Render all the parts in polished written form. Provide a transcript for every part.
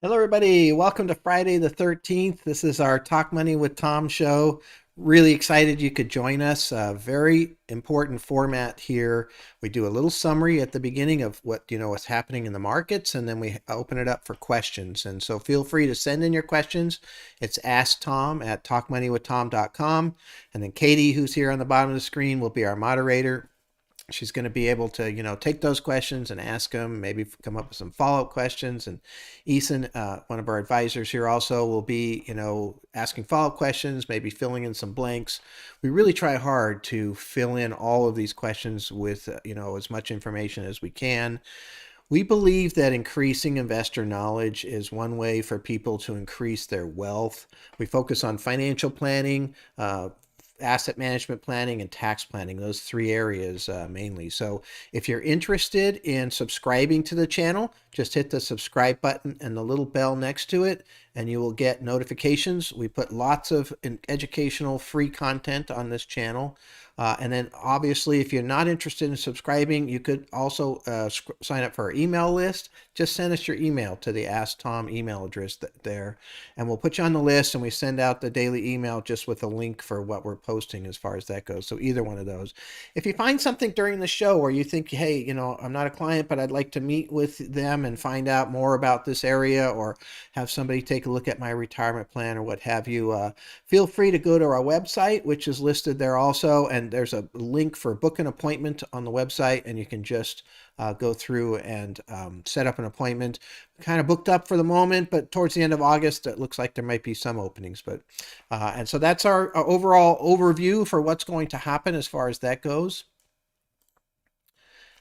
Hello, everybody. Welcome to Friday the 13th. This is our Talk Money with Tom show. Really excited you could join us. Very important format here. We do a little summary at the beginning of what's happening in the markets, and then we open it up for questions. And so feel free to send in your questions. It's Ask Tom at talkmoneywithtom.com. And then Katie, who's here on the bottom of the screen, will be our moderator. She's going to be able to, take those questions and ask them, maybe come up with some follow-up questions. And Ethan, one of our advisors here also will be, asking follow-up questions, maybe filling in some blanks. We really try hard to fill in all of these questions with, as much information as we can. We believe that increasing investor knowledge is one way for people to increase their wealth. We focus on financial planning, asset management planning, and tax planning, those three areas mainly. So if you're interested in subscribing to the channel, just hit the subscribe button and the little bell next to it, and you will get notifications. We put lots of educational free content on this channel. And then obviously, if you're not interested in subscribing, you could also sign up for our email list. Just send us your email to the Ask Tom email address there, and we'll put you on the list, and we send out the daily email just with a link for what we're posting as far as that goes. So either one of those. If you find something during the show where you think, hey, I'm not a client, but I'd like to meet with them and find out more about this area, or have somebody take a look at my retirement plan or what have you, feel free to go to our website, which is listed there also, and there's a link for book an appointment on the website, and you can just go through and set up an appointment. Kind of booked up for the moment, but towards the end of August, it looks like there might be some openings. But and so that's our overall overview for what's going to happen as far as that goes.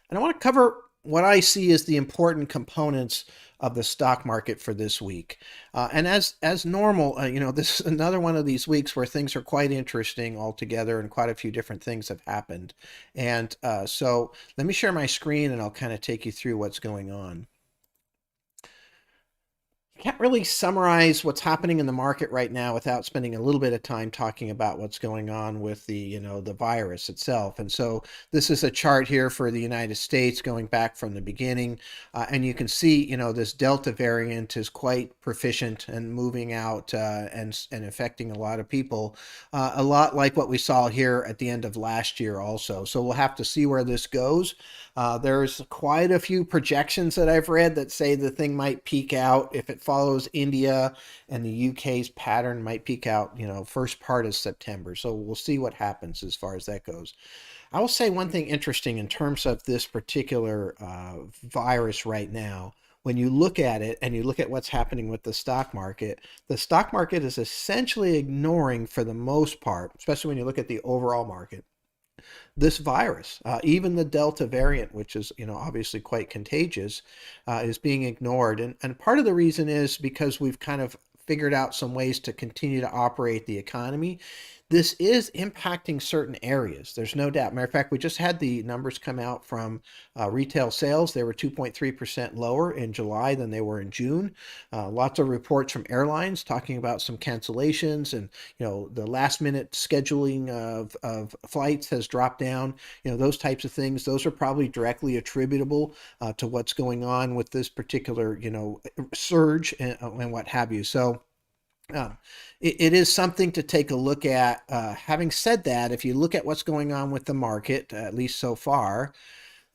And I want to cover what I see as the important components of the stock market for this week. And as normal, this is another one of these weeks where things are quite interesting altogether, and quite a few different things have happened. And so let me share my screen, and I'll kind of take you through what's going on. Can't really summarize what's happening in the market right now without spending a little bit of time talking about what's going on with the virus itself. And so this is a chart here for the United States going back from the beginning. And you can see, this Delta variant is quite proficient and moving out and affecting a lot of people, a lot like what we saw here at the end of last year also. So we'll have to see where this goes. There's quite a few projections that I've read that say the thing might peak out if it follows India and the UK's pattern, might peak out, first part of September. So we'll see what happens as far as that goes. I will say one thing interesting in terms of this particular virus right now. When you look at it and you look at what's happening with the stock market is essentially ignoring, for the most part, especially when you look at the overall market, this virus. Even the Delta variant, which is obviously quite contagious, is being ignored. And part of the reason is because we've kind of figured out some ways to continue to operate the economy. This is impacting certain areas. There's no doubt. Matter of fact, we just had the numbers come out from retail sales. They were 2.3% lower in July than they were in June. Lots of reports from airlines talking about some cancellations, and the last minute scheduling of flights has dropped down. Those types of things. Those are probably directly attributable to what's going on with this particular surge and what have you. So it is something to take a look at. Having said that, if you look at what's going on with the market, at least so far,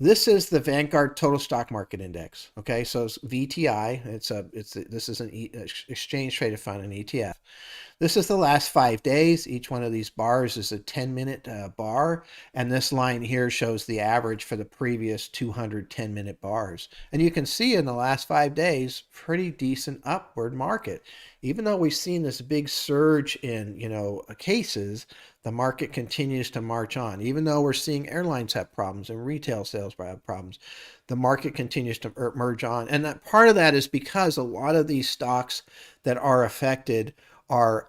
this is the Vanguard Total Stock Market Index. Okay, so it's VTI. This is an exchange traded fund, an ETF. This is the last 5 days. Each one of these bars is a 10-minute bar, and this line here shows the average for the previous 210-minute bars. And you can see in the last 5 days, pretty decent upward market. Even though we've seen this big surge in cases, the market continues to march on. Even though we're seeing airlines have problems and retail sales have problems, the market continues to merge on. And that part of that is because a lot of these stocks that are affected are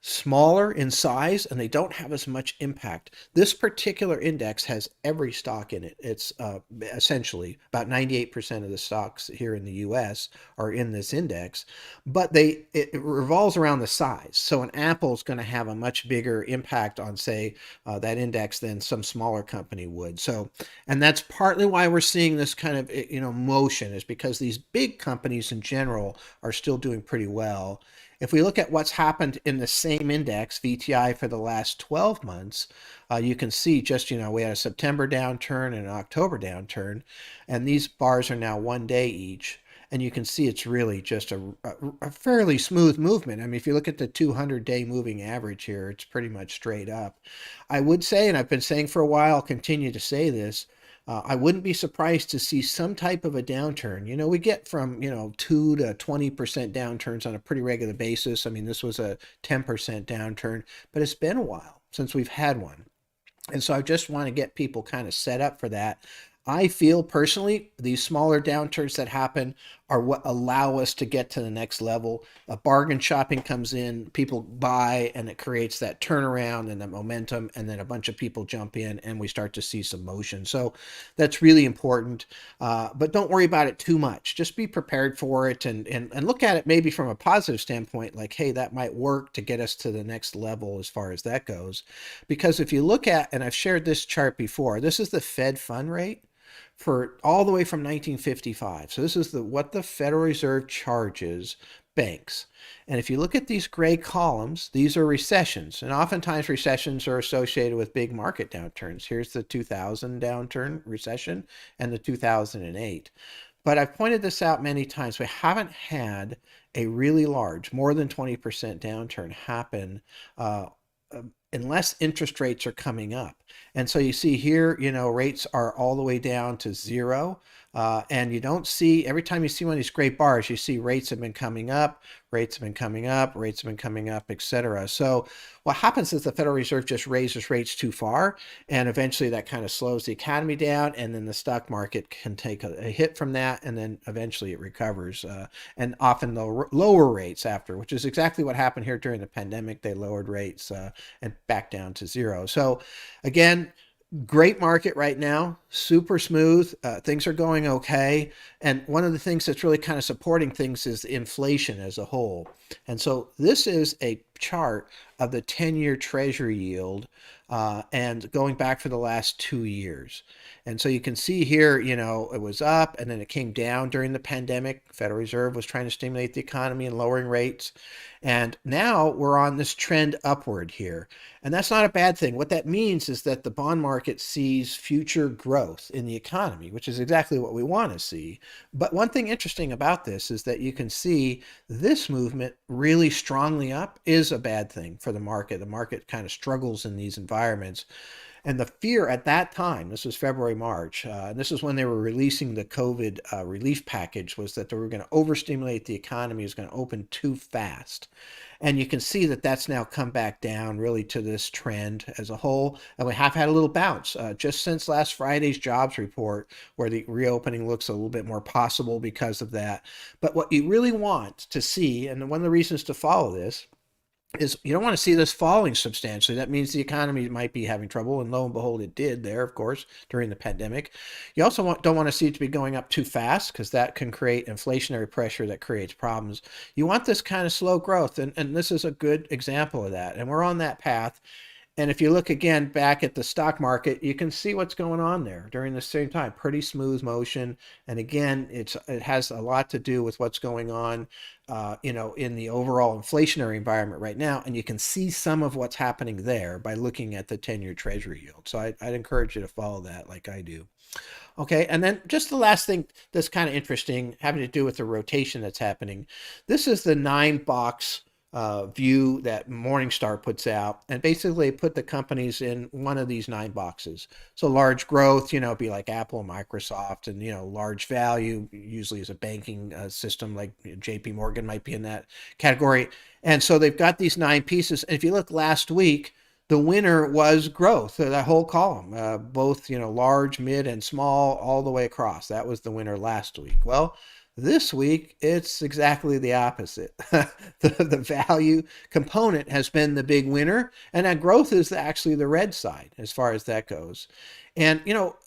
smaller in size and they don't have as much impact. This particular index has every stock in it. It's essentially about 98% of the stocks here in the US are in this index, but it revolves around the size. So an Apple is going to have a much bigger impact on, say, that index than some smaller company would. So, and that's partly why we're seeing this kind of motion, is because these big companies in general are still doing pretty well. If we look at what's happened in the same index, VTI, for the last 12 months, you can see just, we had a September downturn and an October downturn, and these bars are now 1 day each. And you can see it's really just a fairly smooth movement. I mean, if you look at the 200-day moving average here, it's pretty much straight up. I would say, and I've been saying for a while, I'll continue to say this, I wouldn't be surprised to see some type of a downturn. We get from, 2 to 20% downturns on a pretty regular basis. I mean, this was a 10% downturn, but it's been a while since we've had one. And so I just want to get people kind of set up for that. I feel personally these smaller downturns that happen are what allow us to get to the next level. A bargain shopping comes in, people buy, and it creates that turnaround and that momentum, and then a bunch of people jump in and we start to see some motion. So that's really important, but don't worry about it too much. Just be prepared for it and look at it maybe from a positive standpoint, like, hey, that might work to get us to the next level as far as that goes. Because if you look at, and I've shared this chart before, this is the Fed fund rate for all the way from 1955. So this is what the Federal Reserve charges banks. And if you look at these gray columns, these are recessions. And oftentimes recessions are associated with big market downturns. Here's the 2000 downturn recession and the 2008. But I've pointed this out many times. We haven't had a really large, more than 20% downturn happen unless interest rates are coming up. And so you see here, rates are all the way down to zero. And you don't see, every time you see one of these gray bars, you see rates have been coming up, rates have been coming up, rates have been coming up, etc. So what happens is the Federal Reserve just raises rates too far, and eventually that kind of slows the economy down, and then the stock market can take a hit from that, and then eventually it recovers. And often they'll lower rates after, which is exactly what happened here during the pandemic. They lowered rates and back down to zero. So again, great market right now, super smooth. Things are going okay. And one of the things that's really kind of supporting things is inflation as a whole. And so this is a chart of the 10-year Treasury yield and going back for the last 2 years. And so you can see here, it was up and then it came down during the pandemic. Federal Reserve was trying to stimulate the economy and lowering rates. And now we're on this trend upward here. And that's not a bad thing. What that means is that the bond market sees future growth in the economy, which is exactly what we want to see. But one thing interesting about this is that you can see this movement really strongly up is a bad thing for the market. The market kind of struggles in these environments. And the fear at that time, this was February, March, and this is when they were releasing the COVID relief package, was that they were going to overstimulate the economy, it was going to open too fast. And you can see that that's now come back down really to this trend as a whole. And we have had a little bounce just since last Friday's jobs report, where the reopening looks a little bit more possible because of that. But what you really want to see, and one of the reasons to follow this, is you don't want to see this falling substantially. That means the economy might be having trouble, and lo and behold, it did there, of course, during the pandemic. You also don't want to see it to be going up too fast, because that can create inflationary pressure that creates problems. You want this kind of slow growth, and this is a good example of that. And we're on that path. And if you look again back at the stock market, you can see what's going on there during the same time. Pretty smooth motion. And again, it has a lot to do with what's going on, in the overall inflationary environment right now. And you can see some of what's happening there by looking at the 10-year Treasury yield. So I'd encourage you to follow that like I do. Okay, and then just the last thing that's kind of interesting, having to do with the rotation that's happening. This is the 9-box view that Morningstar puts out, and basically put the companies in one of these 9 boxes. So large growth, be like Apple and Microsoft, and large value usually is a banking system like JP Morgan might be in that category. And so they've got these 9 pieces. And if you look last week, the winner was growth, that whole column, both large, mid, and small, all the way across. That was the winner last week. Well, This week, it's exactly the opposite. The value component has been the big winner, and that growth is actually the red side as far as that goes. And,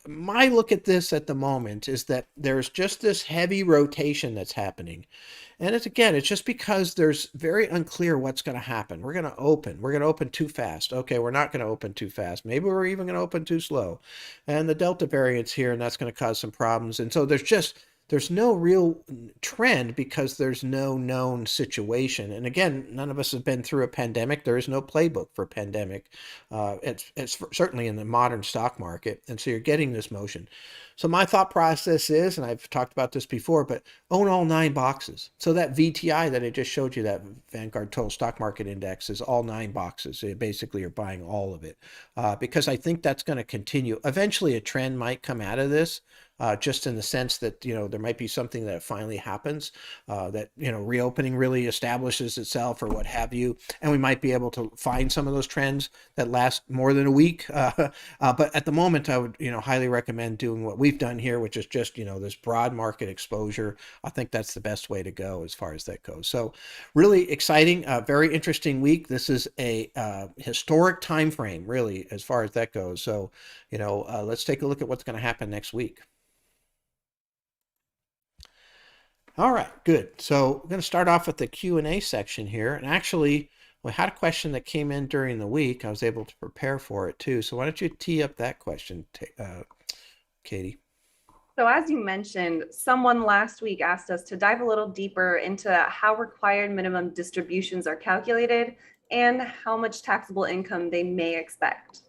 my look at this at the moment is that there's just this heavy rotation that's happening. And it's just because there's very unclear what's going to happen. We're going to open. We're going to open too fast. Okay, we're not going to open too fast. Maybe we're even going to open too slow. And the Delta variant's here, and that's going to cause some problems. And so there's no real trend because there's no known situation. And again, none of us have been through a pandemic. There is no playbook for a pandemic. It's certainly in the modern stock market. And so you're getting this motion. So my thought process is, and I've talked about this before, but own all 9 boxes. So that VTI that I just showed you, that Vanguard Total Stock Market Index, is all 9 boxes. So basically, you're buying all of it because I think that's going to continue. Eventually, a trend might come out of this. Just in the sense that there might be something that finally happens, that reopening really establishes itself or what have you, and we might be able to find some of those trends that last more than a week. But at the moment, I would highly recommend doing what we've done here, which is just this broad market exposure. I think that's the best way to go as far as that goes. So really exciting, very interesting week. This is a historic time frame, really, as far as that goes. So let's take a look at what's going to happen next week. All right, good. So we're going to start off with the Q&A section here. And actually, we had a question that came in during the week. I was able to prepare for it too. So why don't you tee up that question, Katie? So as you mentioned, someone last week asked us to dive a little deeper into how required minimum distributions are calculated and how much taxable income they may expect.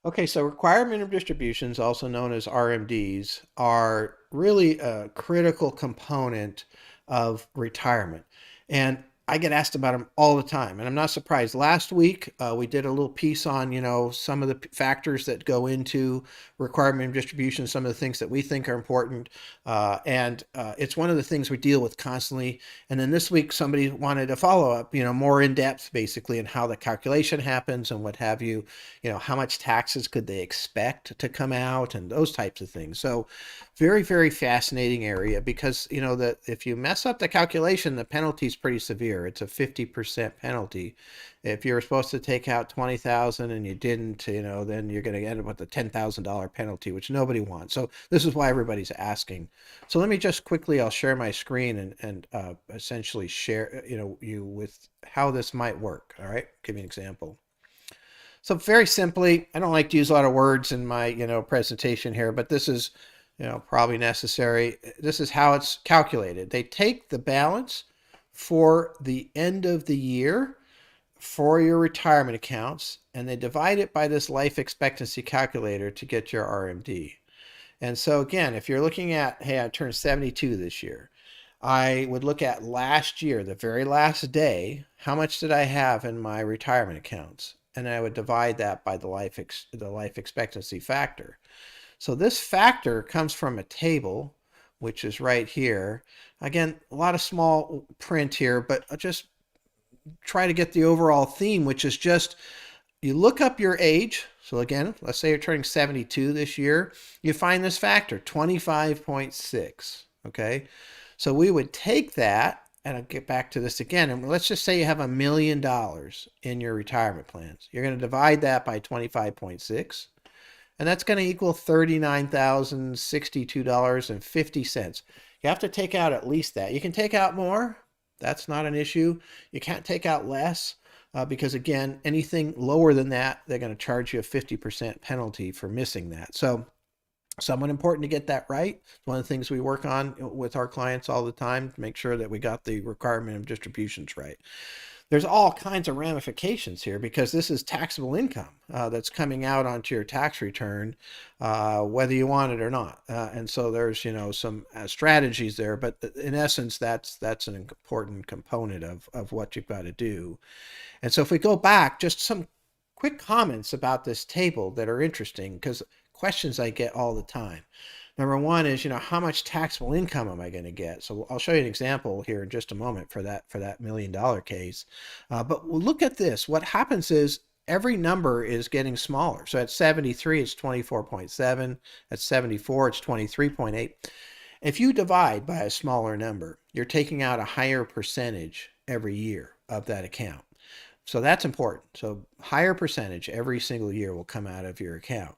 Okay, so required minimum distributions, also known as RMDs, are really a critical component of retirement. And I get asked about them all the time, and I'm not surprised. Last week, we did a little piece on, some of the factors that go into required minimum distribution, some of the things that we think are important, and it's one of the things we deal with constantly. And then this week, somebody wanted a follow-up, more in depth, basically, in how the calculation happens and what have you. How much taxes could they expect to come out and those types of things. So very, very fascinating area because, that if you mess up the calculation, the penalty is pretty severe. It's a 50% penalty. If you're supposed to take out 20,000 and you didn't, then you're going to end up with a $10,000 penalty, which nobody wants. So this is why everybody's asking. So let me just quickly, I'll share my screen and essentially share, you with how this might work. All right, give me an example. So very simply, I don't like to use a lot of words in my, presentation here, but this is, probably necessary. This is how it's calculated. They take the balance for the end of the year for your retirement accounts, and they divide it by this life expectancy calculator to get your RMD. And so again, if you're looking at, hey, I turned 72 this year, I would look at last year, the very last day, how much did I have in my retirement accounts? And I would divide that by the life expectancy factor. So this factor comes from a table, which is right here. Again, a lot of small print here, but I'll just try to get the overall theme, which is just you look up your age. So again, let's say you're turning 72 this year. You find this factor, 25.6. Okay. So we would take that, and I'll get back to this again. And let's just say you have $1 million in your retirement plans. You're going to divide that by 25.6. And that's going to equal $39,062.50. You have to take out at least that. You can take out more. That's not an issue. You can't take out less because, again, anything lower than that, they're going to charge you a 50% penalty for missing that. So somewhat important to get that right. It's one of the things we work on with our clients all the time to make sure that we got the requirement of distributions right. There's all kinds of ramifications here because this is taxable income that's coming out onto your tax return, whether you want it or not. And so there's, some strategies there, but in essence, that's an important component of what you've got to do. And so if we go back, just some quick comments about this table that are interesting because questions I get all the time. Number one is, how much taxable income am I going to get? So I'll show you an example here in just a moment for that $1 million case. But we'll look at this. What happens is every number is getting smaller. So at 73, it's 24.7. At 74, it's 23.8. If you divide by a smaller number, you're taking out a higher percentage every year of that account. So that's important. So higher percentage every single year will come out of your account.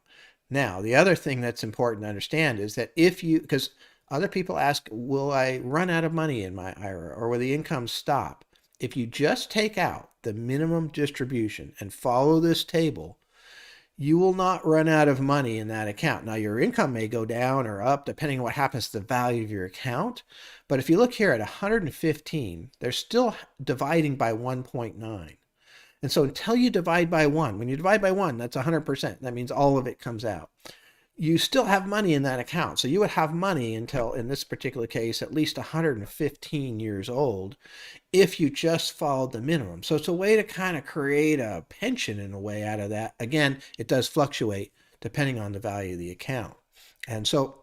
Now, the other thing that's important to understand is that if you, because other people ask, will I run out of money in my IRA or will the income stop? If you just take out the minimum distribution and follow this table, you will not run out of money in that account. Now, your income may go down or up depending on what happens to the value of your account. But if you look here at 115, they're still dividing by 1.9. And so until you divide by one, when you divide by one, that's 100%. That means all of it comes out. You still have money in that account. So you would have money until, in this particular case, at least 115 years old if you just followed the minimum. So it's a way to kind of create a pension in a way out of that. Again, it does fluctuate depending on the value of the account. And so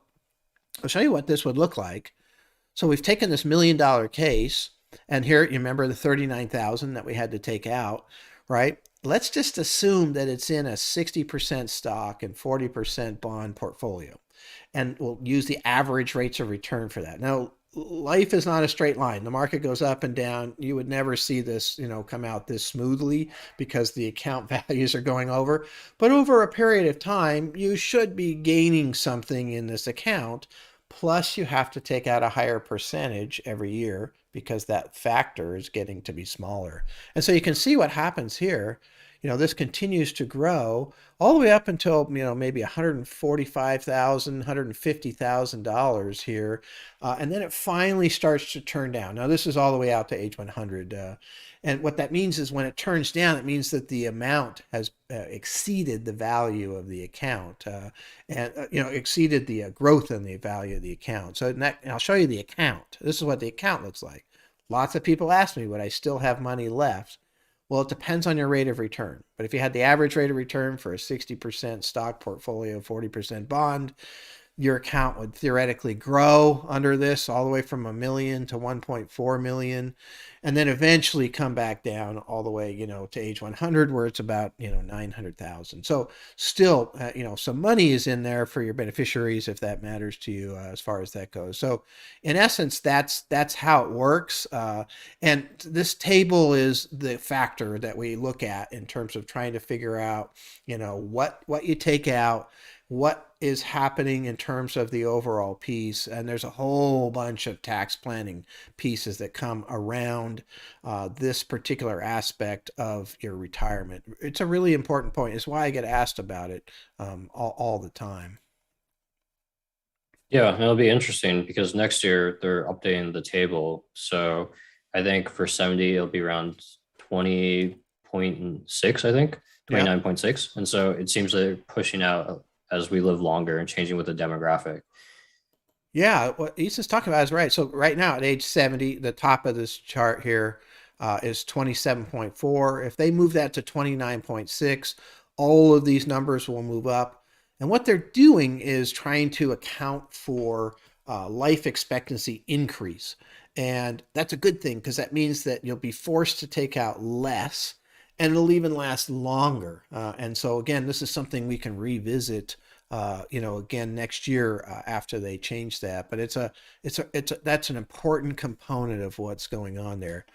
I'll show you what this would look like. So we've taken this $1 million case, and here you remember the 39,000 that we had to take out, right? Let's just assume that it's in a 60% stock and 40% bond portfolio. And we'll use the average rates of return for that. Now, life is not a straight line. The market goes up and down. You would never see this, come out this smoothly because the account values are going over. But over a period of time, you should be gaining something in this account. Plus, you have to take out a higher percentage every year because that factor is getting to be smaller. And so you can see what happens here. This continues to grow all the way up until, maybe $145,000, $150,000 here. And then it finally starts to turn down. Now, this is all the way out to age 100. And what that means is when it turns down, it means that the amount has exceeded the value of the account and, exceeded the growth in the value of the account. So and I'll show you the account. This is what the account looks like. Lots of people ask me, would I still have money left? Well, it depends on your rate of return. But if you had the average rate of return for a 60% stock portfolio, 40% bond, your account would theoretically grow under this all the way from $1 million to $1.4 million, and then eventually come back down all the way, to age 100, where it's about, 900,000. So still, some money is in there for your beneficiaries if that matters to you as far as that goes. So in essence, that's how it works. And this table is the factor that we look at in terms of trying to figure out, what you take out, what is happening in terms of the overall piece. And there's a whole bunch of tax planning pieces that come around this particular aspect of your retirement. It's a really important point. It's why I get asked about it all the time. Yeah, it'll be interesting because next year they're updating the table. So I think for 70, it'll be around 20.6, I think, Yeah. 29.6. And so it seems they're pushing out as we live longer and changing with the demographic. Yeah, what Issa's talking about is right. So right now at age 70, the top of this chart here is 27.4. If they move that to 29.6, all of these numbers will move up. And what they're doing is trying to account for life expectancy increase. And that's a good thing because that means that you'll be forced to take out less and it'll even last longer. And so again, this is something we can revisit again next year after they change that. But that's an important component of what's going on there.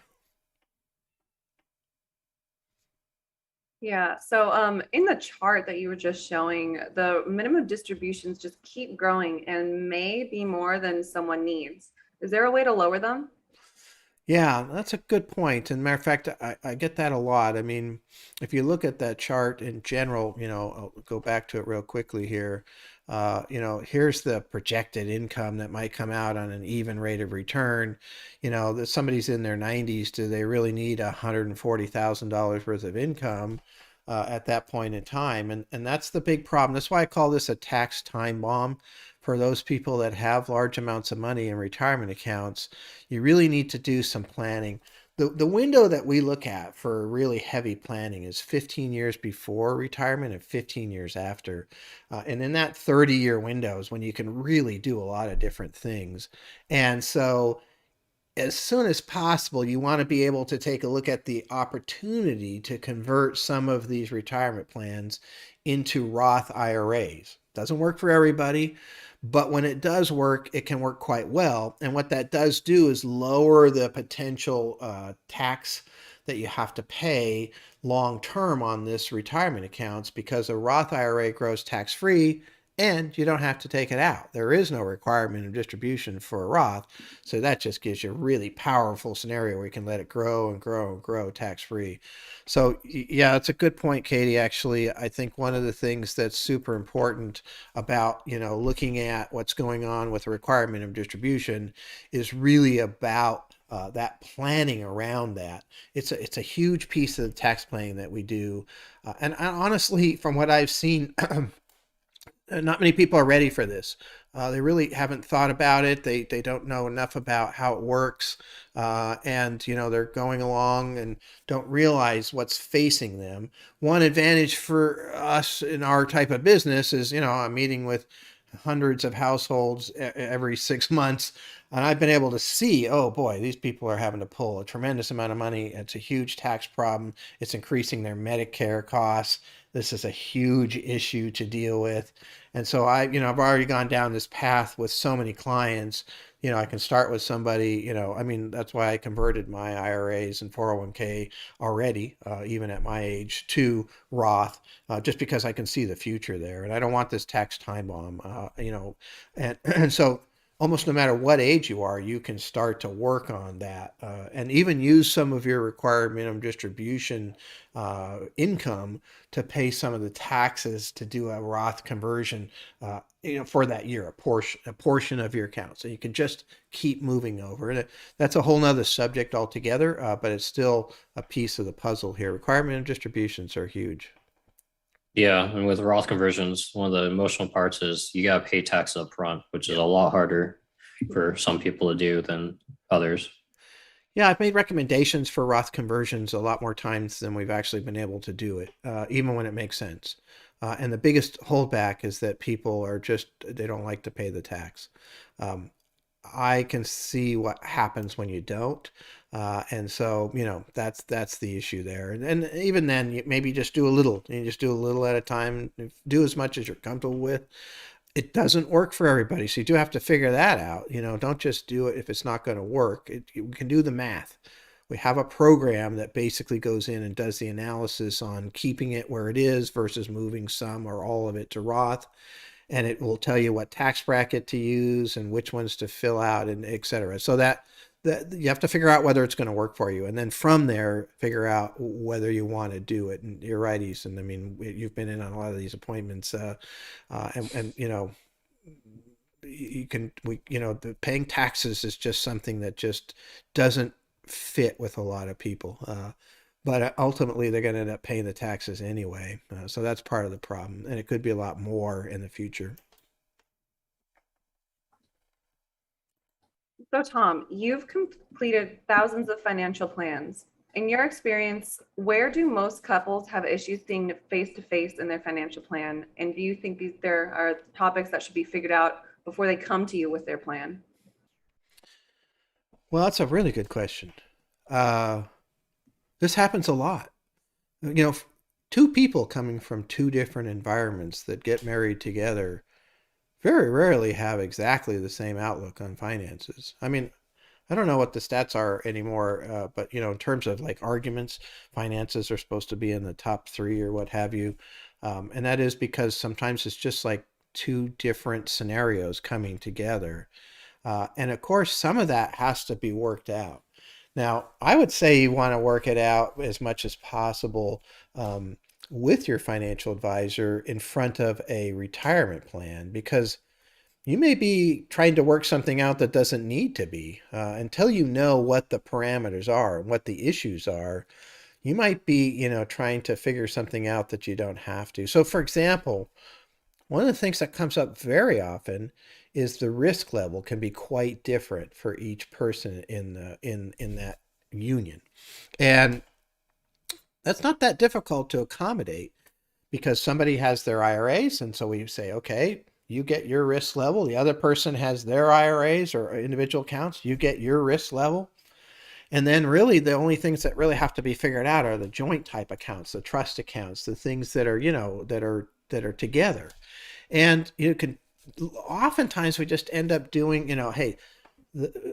Yeah. So in the chart that you were just showing, the minimum distributions just keep growing and may be more than someone needs. Is there a way to lower them? Yeah, that's a good point. And matter of fact, I get that a lot. I mean, if you look at that chart in general, I'll go back to it real quickly here. Here's the projected income that might come out on an even rate of return. That somebody's in their 90s, do they really need $140,000 worth of income at that point in time? And that's the big problem. That's why I call this a tax time bomb for those people that have large amounts of money in retirement accounts. You really need to do some planning. The window that we look at for really heavy planning is 15 years before retirement and 15 years after. And in that 30-year window is when you can really do a lot of different things. And so as soon as possible, you want to be able to take a look at the opportunity to convert some of these retirement plans into Roth IRAs. Doesn't work for everybody, But when it does work, it can work quite well. And what that does do is lower the potential tax that you have to pay long term on this retirement accounts, because a Roth IRA grows tax free and you don't have to take it out. There is no requirement of distribution for a Roth. So that just gives you a really powerful scenario where you can let it grow and grow and grow tax free. So yeah, it's a good point, Katie. Actually, I think one of the things that's super important about, looking at what's going on with the requirement of distribution is really about that planning around that. It's a huge piece of the tax planning that we do. And honestly, from what I've seen, not many people are ready for this. They really haven't thought about it. They don't know enough about how it works, and they're going along and don't realize what's facing them. One advantage for us in our type of business is, I'm meeting with hundreds of households every 6 months, and I've been able to see, oh boy, these people are having to pull a tremendous amount of money. It's a huge tax problem. It's increasing their Medicare costs. This is a huge issue to deal with. And so I've already gone down this path with so many clients. I can start with somebody, that's why I converted my IRAs and 401k already, even at my age, to Roth, just because I can see the future there. And I don't want this tax time bomb, and so almost no matter what age you are, you can start to work on that, and even use some of your required minimum distribution income to pay some of the taxes to do a Roth conversion, for that year, a portion of your account. So you can just keep moving over. And that's a whole nother subject altogether, but it's still a piece of the puzzle here. Required minimum distributions are huge. Yeah, and with Roth conversions, one of the emotional parts is you got to pay tax up front, which is a lot harder for some people to do than others. Yeah, I've made recommendations for Roth conversions a lot more times than we've actually been able to do it, even when it makes sense. And the biggest holdback is that people they don't like to pay the tax. Um, I can see what happens when you don't. And so, that's the issue there. And even then, maybe just do a little. You just do a little at a time. Do as much as you're comfortable with. It doesn't work for everybody, so you do have to figure that out. Don't just do it if it's not going to work. We can do the math. We have a program that basically goes in and does the analysis on keeping it where it is versus moving some or all of it to Roth, and it will tell you what tax bracket to use and which ones to fill out, and et cetera. So that you have to figure out whether it's going to work for you, and then from there figure out whether you want to do it. And you're right, Easton. I mean, you've been in on a lot of these appointments, and the paying taxes is just something that just doesn't fit with a lot of people. But ultimately, they're going to end up paying the taxes anyway. So that's part of the problem, and it could be a lot more in the future. So, Tom, you've completed thousands of financial plans. In your experience, where do most couples have issues seeing face to face in their financial plan? And do you think there are topics that should be figured out before they come to you with their plan? Well, that's a really good question. Uh, this happens a lot. Two people coming from two different environments that get married together very rarely have exactly the same outlook on finances. I mean, I don't know what the stats are anymore, but in terms of like arguments, finances are supposed to be in the top three or what have you, and that is because sometimes it's just like two different scenarios coming together, and of course, some of that has to be worked out. Now, I would say you want to work it out as much as possible, with your financial advisor in front of a retirement plan, because you may be trying to work something out that doesn't need to be, until you know what the parameters are and what the issues are. You might be, trying to figure something out that you don't have to. So, for example, one of the things that comes up very often is the risk level can be quite different for each person in that union. And that's not that difficult to accommodate, because somebody has their IRAs, and so we say, okay, you get your risk level. The other person has their IRAs or individual accounts. You get your risk level. And then really the only things that really have to be figured out are the joint type accounts, the trust accounts, the things that are, that are together. And you can oftentimes we just end up doing, hey,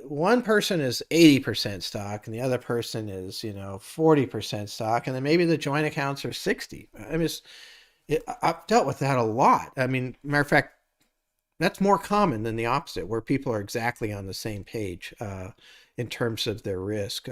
one person is 80% stock and the other person is, 40% stock. And then maybe the joint accounts are 60. I mean, I've dealt with that a lot. I mean, matter of fact, that's more common than the opposite, where people are exactly on the same page in terms of their risk.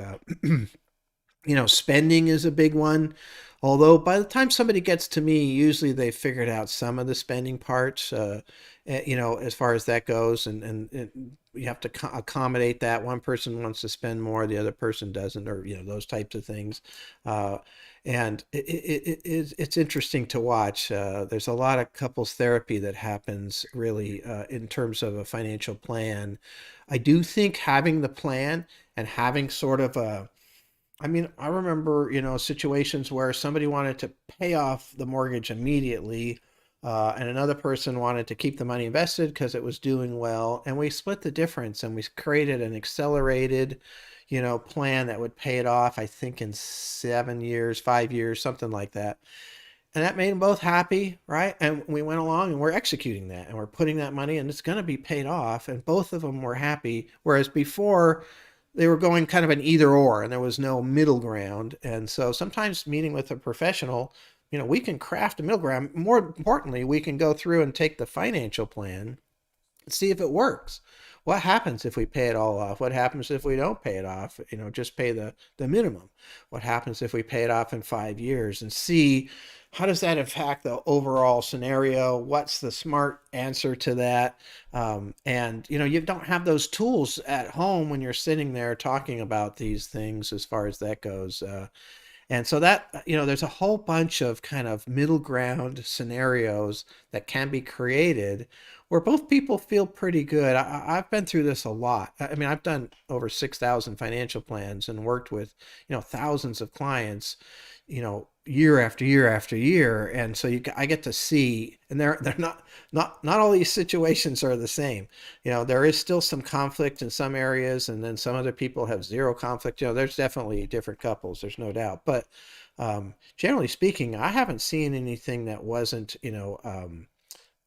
Spending is a big one. Although by the time somebody gets to me, usually they've figured out some of the spending parts, as far as that goes. And you have to accommodate that. One person wants to spend more, the other person doesn't, or, those types of things. Uh, and it's interesting to watch. There's a lot of couples therapy that happens really in terms of a financial plan. I do think having the plan and having sort of I mean, I remember, situations where somebody wanted to pay off the mortgage immediately, and another person wanted to keep the money invested because it was doing well. And we split the difference and we created an accelerated, plan that would pay it off, I think in 7 years, 5 years, something like that. And that made them both happy, right? And we went along and we're executing that and we're putting that money and it's going to be paid off. And both of them were happy. Whereas before, they were going kind of an either or and there was no middle ground. And so sometimes meeting with a professional, we can craft a middle ground. More importantly, we can go through and take the financial plan and see if it works. What happens if we pay it all off? What happens if we don't pay it off? Just pay the minimum. What happens if we pay it off in 5 years, and see how does that impact the overall scenario? What's the smart answer to that? And you don't have those tools at home when you're sitting there talking about these things as far as that goes. And so that, there's a whole bunch of kind of middle ground scenarios that can be created where both people feel pretty good. I've been through this a lot. I mean, I've done over 6,000 financial plans and worked with, thousands of clients, year after year after year. And so I get to see, and they're not all these situations are the same. There is still some conflict in some areas, and then some other people have zero conflict. There's definitely different couples, there's no doubt. But generally speaking, I haven't seen anything that wasn't,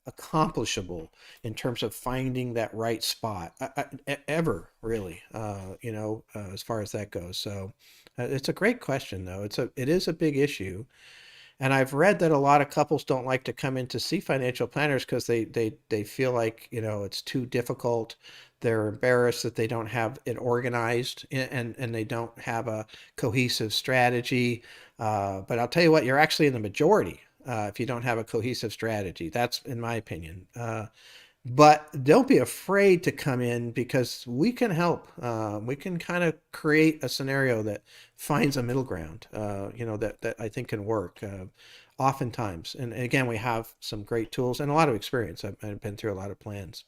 accomplishable in terms of finding that right spot ever really, as far as that goes. So it's a great question though. It is a big issue. And I've read that a lot of couples don't like to come in to see financial planners because they feel like, it's too difficult. They're embarrassed that they don't have it organized, and they don't have a cohesive strategy. But I'll tell you what, you're actually in the majority if you don't have a cohesive strategy. That's in my opinion. But don't be afraid to come in because we can help. We can kind of create a scenario that finds a middle ground, that I think can work oftentimes. And again, we have some great tools and a lot of experience. I've been through a lot of plans.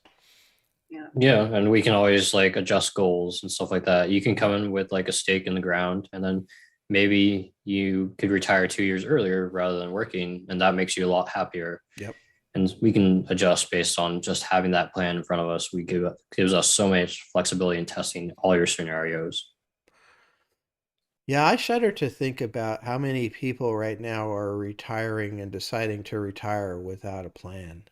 Yeah. Yeah, and we can always like adjust goals and stuff like that. You can come in with like a stake in the ground, and then maybe you could retire 2 years earlier rather than working, and that makes you a lot happier. Yep. And we can adjust based on just having that plan in front of us. Gives us so much flexibility in testing all your scenarios. Yeah, I shudder to think about how many people right now are retiring and deciding to retire without a plan.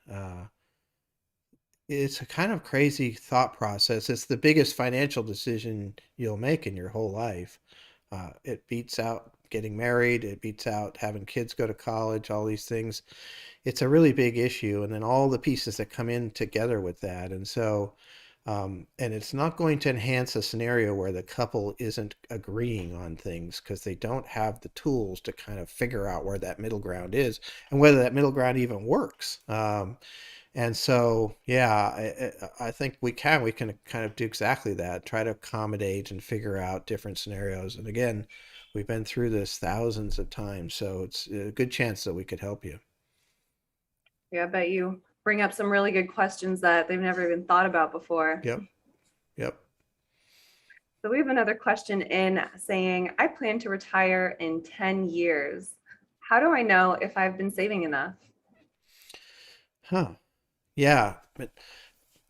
It's a kind of crazy thought process. It's the biggest financial decision you'll make in your whole life. It beats out getting married, it beats out having kids go to college, all these things. It's a really big issue. And then all the pieces that come in together with that. And so, and it's not going to enhance a scenario where the couple isn't agreeing on things because they don't have the tools to kind of figure out where that middle ground is and whether that middle ground even works. And so, yeah, I think we can kind of do exactly that, try to accommodate and figure out different scenarios. And again, we've been through this thousands of times, so it's a good chance that we could help you. Yeah, I bet you bring up some really good questions that they've never even thought about before. Yep. Yep. So we have another question in saying, I plan to retire in 10 years. How do I know if I've been saving enough? Huh. Yeah. But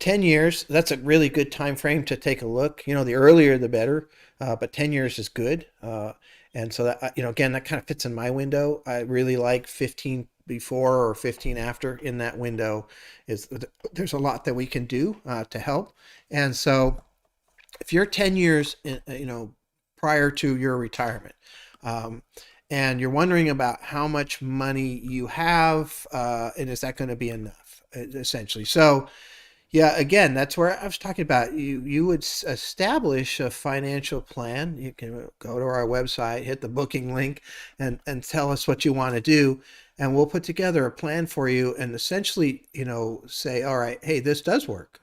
10 years, that's a really good time frame to take a look. The earlier the better, but 10 years is good. And so that, again, that kind of fits in my window. I really like 15 before or 15 after in that window, is there's a lot that we can do to help. And so if you're 10 years, prior to your retirement, um, and you're wondering about how much money you have, and is that going to be enough, essentially. So yeah, again, that's where I was talking about. You would establish a financial plan. You can go to our website, hit the booking link, and tell us what you want to do, and we'll put together a plan for you. And essentially, say, all right, hey, this does work,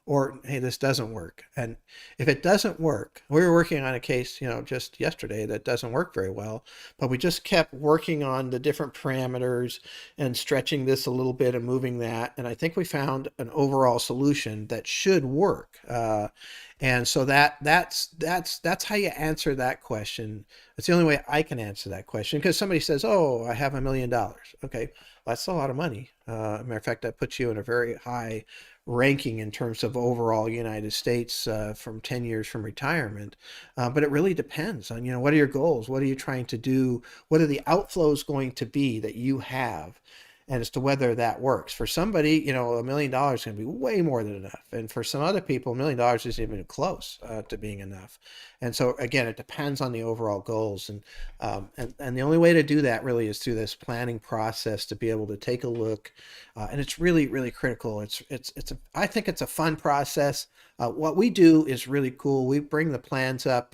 or hey, this doesn't work. And if it doesn't work, we were working on a case, just yesterday that doesn't work very well, but we just kept working on the different parameters and stretching this a little bit and moving that. And I think we found an overall solution that should work. And so that's how you answer that question. It's the only way I can answer that question, because somebody says, "Oh, I have $1 million." Okay, that's a lot of money. Matter of fact, that puts you in a very high ranking in terms of overall United States, from 10 years from retirement. But it really depends on, what are your goals? What are you trying to do? What are the outflows going to be that you have? And as to whether that works. For somebody, $1 million is going to be way more than enough. And for some other people, $1 million isn't even close to being enough. And so again, it depends on the overall goals. And the only way to do that really is through this planning process, to be able to take a look. And it's really, really critical. I think it's a fun process. What we do is really cool. We bring the plans up,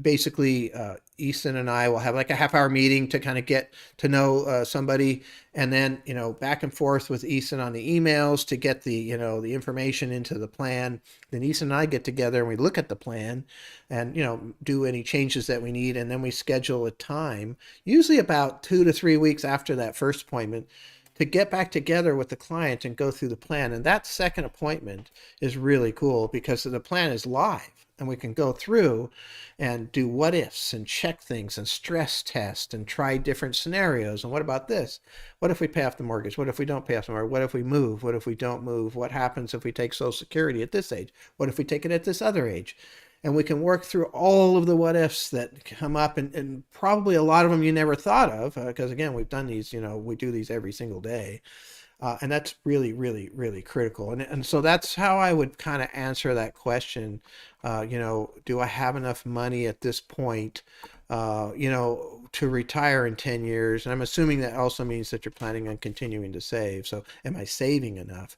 basically, Easton and I will have like a half-hour meeting to kind of get to know somebody, and then back and forth with Easton on the emails to get the information into the plan. Then Easton and I get together and we look at the plan, and do any changes that we need, and then we schedule a time, usually about 2 to 3 weeks after that first appointment, to get back together with the client and go through the plan. And that second appointment is really cool because the plan is live, and we can go through and do what ifs and check things and stress test and try different scenarios. And what about this? What if we pay off the mortgage? What if we don't pay off the mortgage? What if we move? What if we don't move? What happens if we take Social Security at this age? What if we take it at this other age? And we can work through all of the what ifs that come up, and probably a lot of them you never thought of, because again, we've done these, we do these every single day. And that's really, really, really critical. And so that's how I would kind of answer that question. Do I have enough money at this point, to retire in 10 years? And I'm assuming that also means that you're planning on continuing to save. So am I saving enough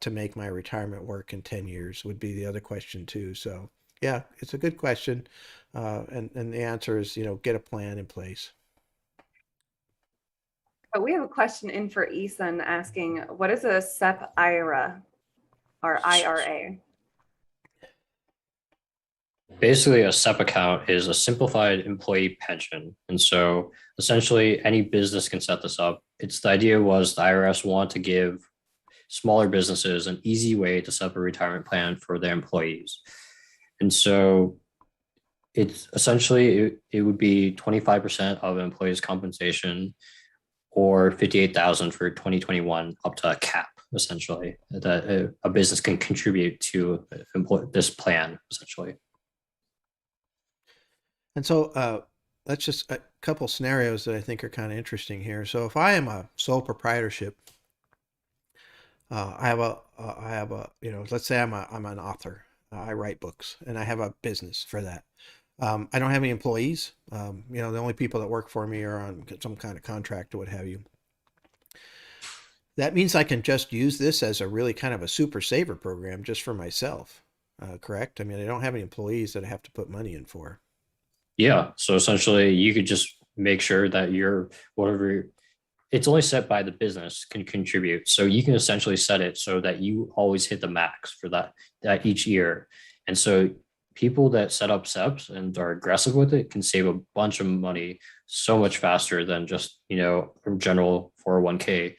to make my retirement work in 10 years would be the other question too. So yeah, it's a good question. And the answer is, get a plan in place. But we have a question in for Eason asking, what is a SEP IRA or IRA? Basically, a SEP account is a simplified employee pension. And so essentially any business can set this up. The idea was the IRS want to give smaller businesses an easy way to set up a retirement plan for their employees. And so it's essentially, it would be 25% of an employee's compensation, or 58,000 for 2021, up to a cap, essentially, that a business can contribute to this plan, essentially. And so that's just a couple scenarios that I think are kind of interesting here. So if I am a sole proprietorship, let's say I'm an author. I write books, and I have a business for that. I don't have any employees. The only people that work for me are on some kind of contract or what have you. That means I can just use this as a really kind of a super saver program just for myself. Correct? I mean, I don't have any employees that I have to put money in for. Yeah. So essentially, you could just make sure that it's only set by the business can contribute. So you can essentially set it so that you always hit the max for that each year. And so people that set up SEPs and are aggressive with it can save a bunch of money so much faster than just, general 401k,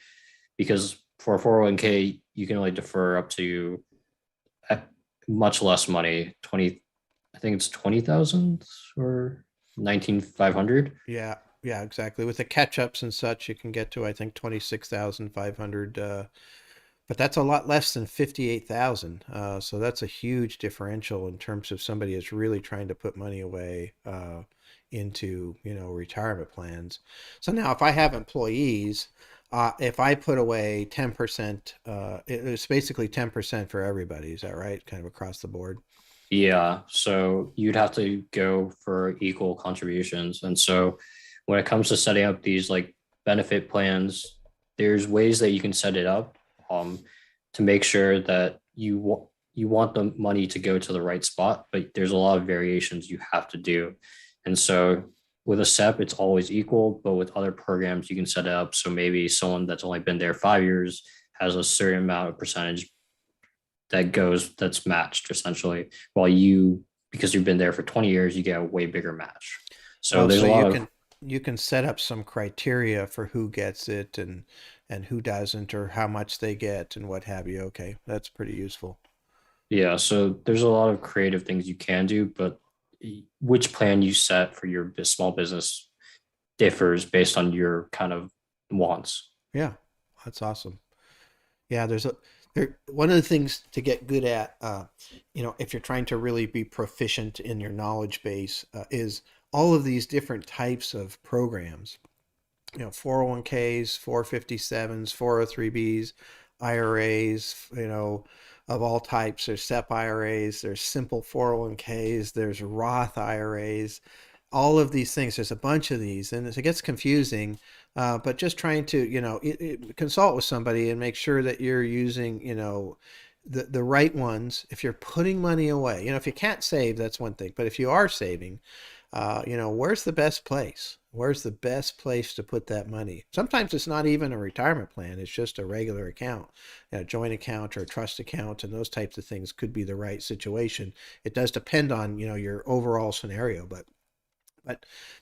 because for a 401k, you can only defer up to much less money, I think it's 20,000 or 19,500. Yeah, exactly. With the catch ups and such, you can get to, I think, 26,500. But that's a lot less than 58,000. So that's a huge differential in terms of somebody is really trying to put money away, into, retirement plans. So now if I have employees, if I put away 10%, it's basically 10% for everybody. Is that right? Kind of across the board? Yeah, so you'd have to go for equal contributions. And so when it comes to setting up these like benefit plans, there's ways that you can set it up to make sure that you want the money to go to the right spot, but there's a lot of variations you have to do. And so with a SEP, it's always equal, but with other programs, you can set it up so maybe someone that's only been there 5 years has a certain amount of percentage that's matched essentially, while you, because you've been there for 20 years, you get a way bigger match. So Oh, there's so a lot of, you can set up some criteria for who gets it and who doesn't, or how much they get and what have you. Okay, that's pretty useful. yeah, so there's a lot of creative things you can do, but which plan you set for your small business differs based on your kind of wants. Yeah, that's awesome. Yeah, one of the things to get good at, if you're trying to really be proficient in your knowledge base, is all of these different types of programs. 401ks, 457s, 403bs, IRAs, of all types. There's SEP IRAs, there's simple 401ks, there's Roth IRAs, all of these things. There's a bunch of these, and it gets confusing. But just trying to, consult with somebody and make sure that you're using, the right ones. If you're putting money away, if you can't save, that's one thing. But if you are saving, where's the best place? Where's the best place to put that money? Sometimes it's not even a retirement plan. It's just a regular account, a joint account or a trust account, and those types of things could be the right situation. It does depend on, your overall scenario, but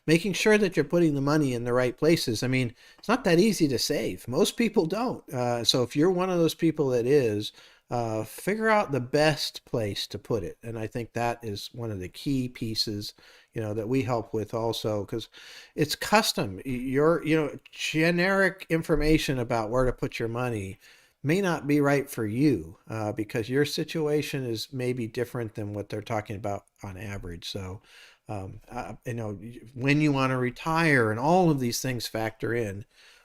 making sure that you're putting the money in the right places. I mean, it's not that easy to save. Most people don't. So if you're one of those people that is, figure out the best place to put it. And I think that is one of the key pieces, that we help with also, because it's custom. Your, generic information about where to put your money may not be right for you, because your situation is maybe different than what they're talking about on average. So, when you want to retire and all of these things factor in.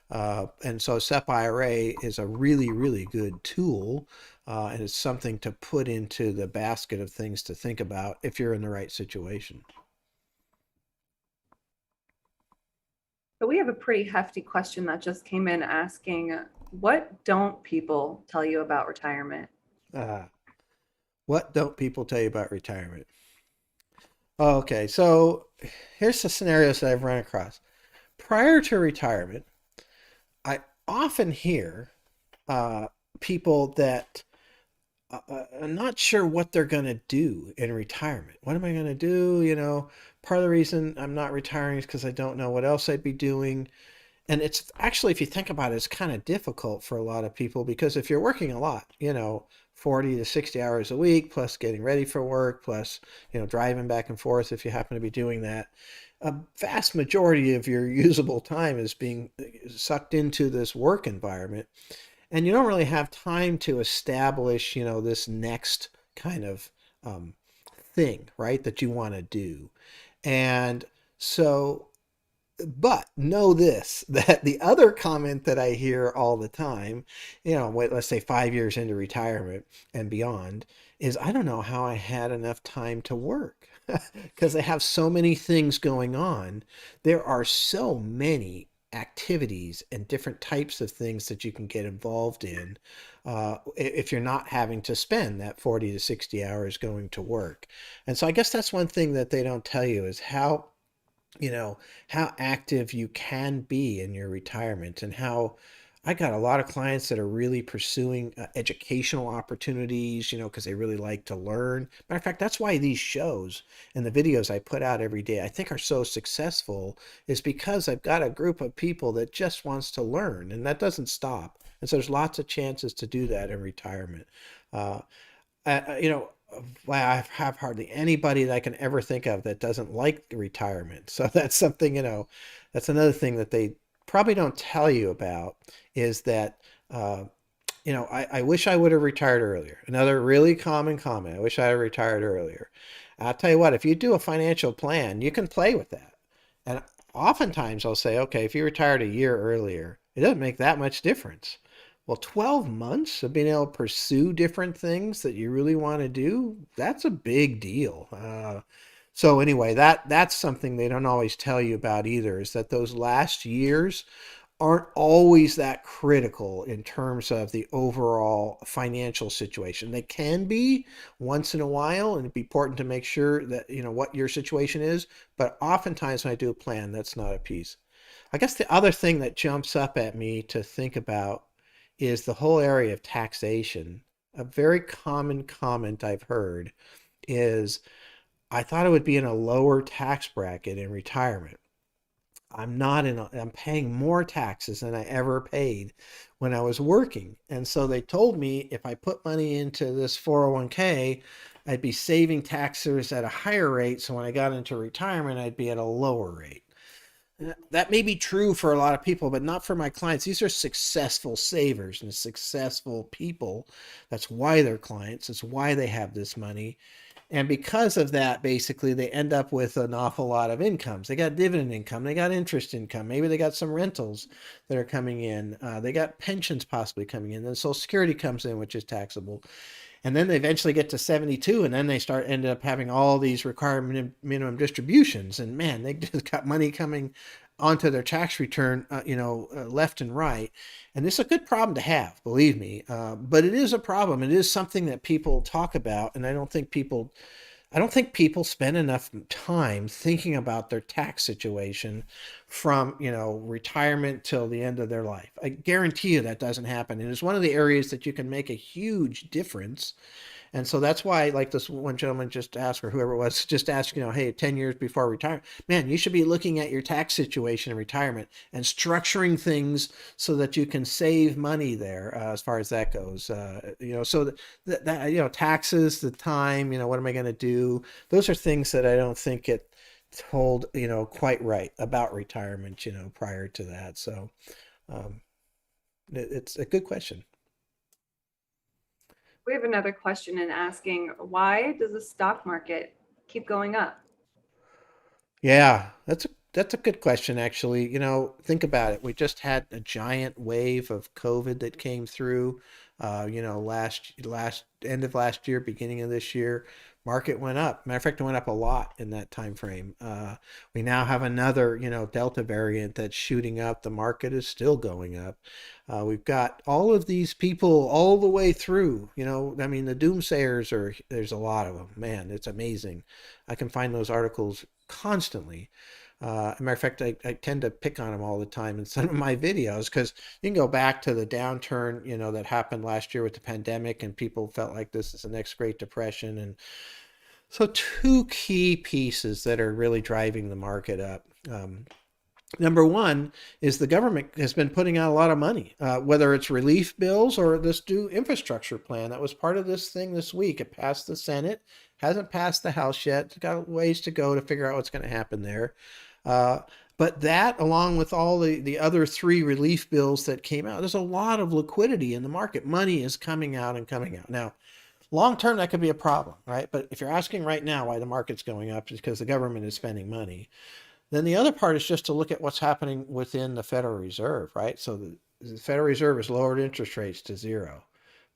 And so SEP IRA is a really, really good tool. And it's something to put into the basket of things to think about if you're in the right situation. But we have a pretty hefty question that just came in asking, what don't people tell you about retirement? Uh, what don't people tell you about retirement? Okay, so here's the scenarios that I've run across. Prior to retirement, I often hear uh, people that I'm not sure what they're going to do in retirement. What am I going to do? Part of the reason I'm not retiring is because I don't know what else I'd be doing. And it's actually, if you think about it, it's kind of difficult for a lot of people, because if you're working a lot, 40 to 60 hours a week, plus getting ready for work, plus, driving back and forth if you happen to be doing that, a vast majority of your usable time is being sucked into this work environment. And you don't really have time to establish, this next kind of thing, right, that you want to do. And so, but know this, that the other comment that I hear all the time, let's say 5 years into retirement and beyond, is I don't know how I had enough time to work because I have so many things going on. There are so many activities and different types of things that you can get involved in, if you're not having to spend that 40 to 60 hours going to work. And so I guess that's one thing that they don't tell you, is how active you can be in your retirement, and how I got a lot of clients that are really pursuing educational opportunities, because they really like to learn. Matter of fact, that's why these shows and the videos I put out every day, I think, are so successful, is because I've got a group of people that just wants to learn, and that doesn't stop. And so there's lots of chances to do that in retirement. Uh, wow, I have hardly anybody that I can ever think of that doesn't like retirement. So that's something, that's another thing that they probably don't tell you about, is that, I wish I would have retired earlier. Another really common comment. I wish I had retired earlier. I'll tell you what, if you do a financial plan, you can play with that. And oftentimes I'll say, okay, if you retired a year earlier, it doesn't make that much difference. Well, 12 months of being able to pursue different things that you really want to do, that's a big deal. So anyway, that's something they don't always tell you about either, is that those last years aren't always that critical in terms of the overall financial situation. They can be once in a while, and it'd be important to make sure that you know what your situation is. But oftentimes when I do a plan, that's not a piece. I guess the other thing that jumps up at me to think about is the whole area of taxation. A very common comment I've heard is, I thought I would be in a lower tax bracket in retirement. I'm paying more taxes than I ever paid when I was working. And so they told me if I put money into this 401k, I'd be saving taxes at a higher rate. So when I got into retirement, I'd be at a lower rate. That may be true for a lot of people, but not for my clients. These are successful savers and successful people. That's why they're clients. That's why they have this money. And because of that, basically, they end up with an awful lot of incomes. They got dividend income, they got interest income, maybe they got some rentals that are coming in, they got pensions possibly coming in, then Social Security comes in, which is taxable. And then they eventually get to 72, and then they end up having all these required minimum distributions. And man, they just got money coming onto their tax return, left and right. And this is a good problem to have, believe me. But it is a problem. It is something that people talk about, and I don't think people spend enough time thinking about their tax situation from, retirement till the end of their life. I guarantee you that doesn't happen. And it's one of the areas that you can make a huge difference. And so that's why, like this one gentleman just asked, or whoever it was, just asked, hey, 10 years before retirement, man, you should be looking at your tax situation in retirement and structuring things so that you can save money there, as far as that goes. So taxes, the time, what am I going to do? Those are things that I don't think get told, quite right about retirement, prior to that. So um, it's a good question. We have another question in asking, why does the stock market keep going up? Yeah, that's a good question actually. Think about it. We just had a giant wave of COVID that came through last end of last year, beginning of this year. Market went up. Matter of fact, it went up a lot in that time frame. We now have another, Delta variant that's shooting up. The market is still going up. We've got all of these people all the way through. I mean, the doomsayers there's a lot of them. Man, it's amazing. I can find those articles constantly. As a matter of fact, I tend to pick on them all the time in some of my videos because you can go back to the downturn, that happened last year with the pandemic, and people felt like this is the next Great Depression. And so, two key pieces that are really driving the market up. Number one is the government has been putting out a lot of money, whether it's relief bills or this new infrastructure plan that was part of this thing this week. It passed the Senate, hasn't passed the House yet. It's got ways to go to figure out what's going to happen there. Uh, but that, along with all the other three relief bills that came out, there's a lot of liquidity in the market. Money is coming out and coming out. Now, long term, that could be a problem, right? But if you're asking right now why the market's going up, it's because the government is spending money. Then the other part is just to look at what's happening within the Federal Reserve, right? So the Federal Reserve has lowered interest rates to zero.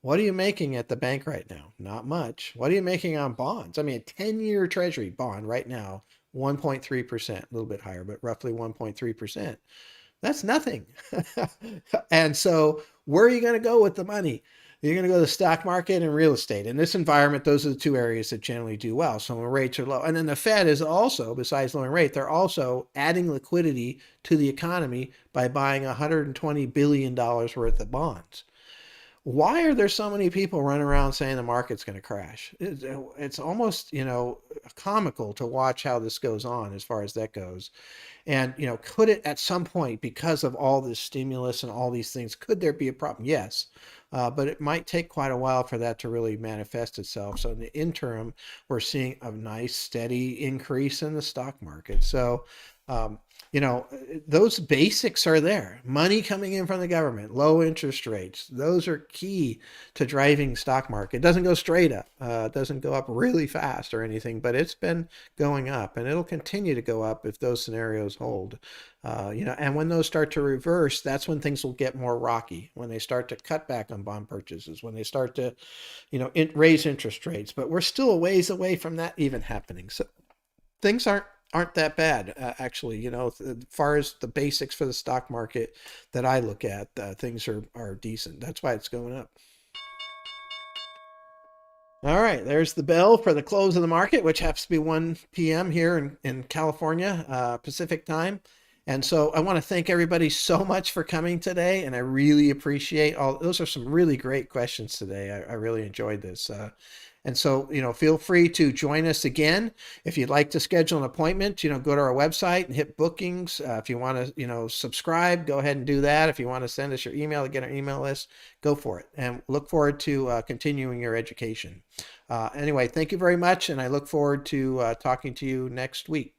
What are you making at the bank right now? Not much. What are you making on bonds? I mean, a 10-year Treasury bond right now, 1.3%, a little bit higher, but roughly 1.3%. That's nothing. And so where are you going to go with the money? You're going to go to the stock market and real estate. In this environment, those are the two areas that generally do well. So when rates are low. And then the Fed is also, besides lowering rate, they're also adding liquidity to the economy by buying $120 billion worth of bonds. Why are there so many people running around saying the market's going to crash? It's almost, comical to watch how this goes on as far as that goes. And, could it at some point, because of all this stimulus and all these things, could there be a problem? Yes. But it might take quite a while for that to really manifest itself. So in the interim, we're seeing a nice steady increase in the stock market. So You know, those basics are there. Money coming in from the government, low interest rates. Those are key to driving stock market. It doesn't go straight up. It doesn't go up really fast or anything, but it's been going up, and it'll continue to go up if those scenarios hold. You know, and when those start to reverse, that's when things will get more rocky. When they start to cut back on bond purchases, when they start to, you know, raise interest rates. But we're still a ways away from that even happening. So things aren't that bad, actually. You know, as far as the basics for the stock market that I look at, things are decent. That's why it's going up. All right, there's the bell for the close of the market, which happens to be 1 p.m. here in California, Pacific time. And so I want to thank everybody so much for coming today, and I really appreciate all. Those are some really great questions today. I really enjoyed this. And so, you know, feel free to join us again. If you'd like to schedule an appointment, you know, go to our website and hit bookings. If you want to, you know, subscribe, go ahead and do that. If you want to send us your email to get our email list, go for it. And look forward to continuing your education. Anyway, thank you very much. And I look forward to talking to you next week.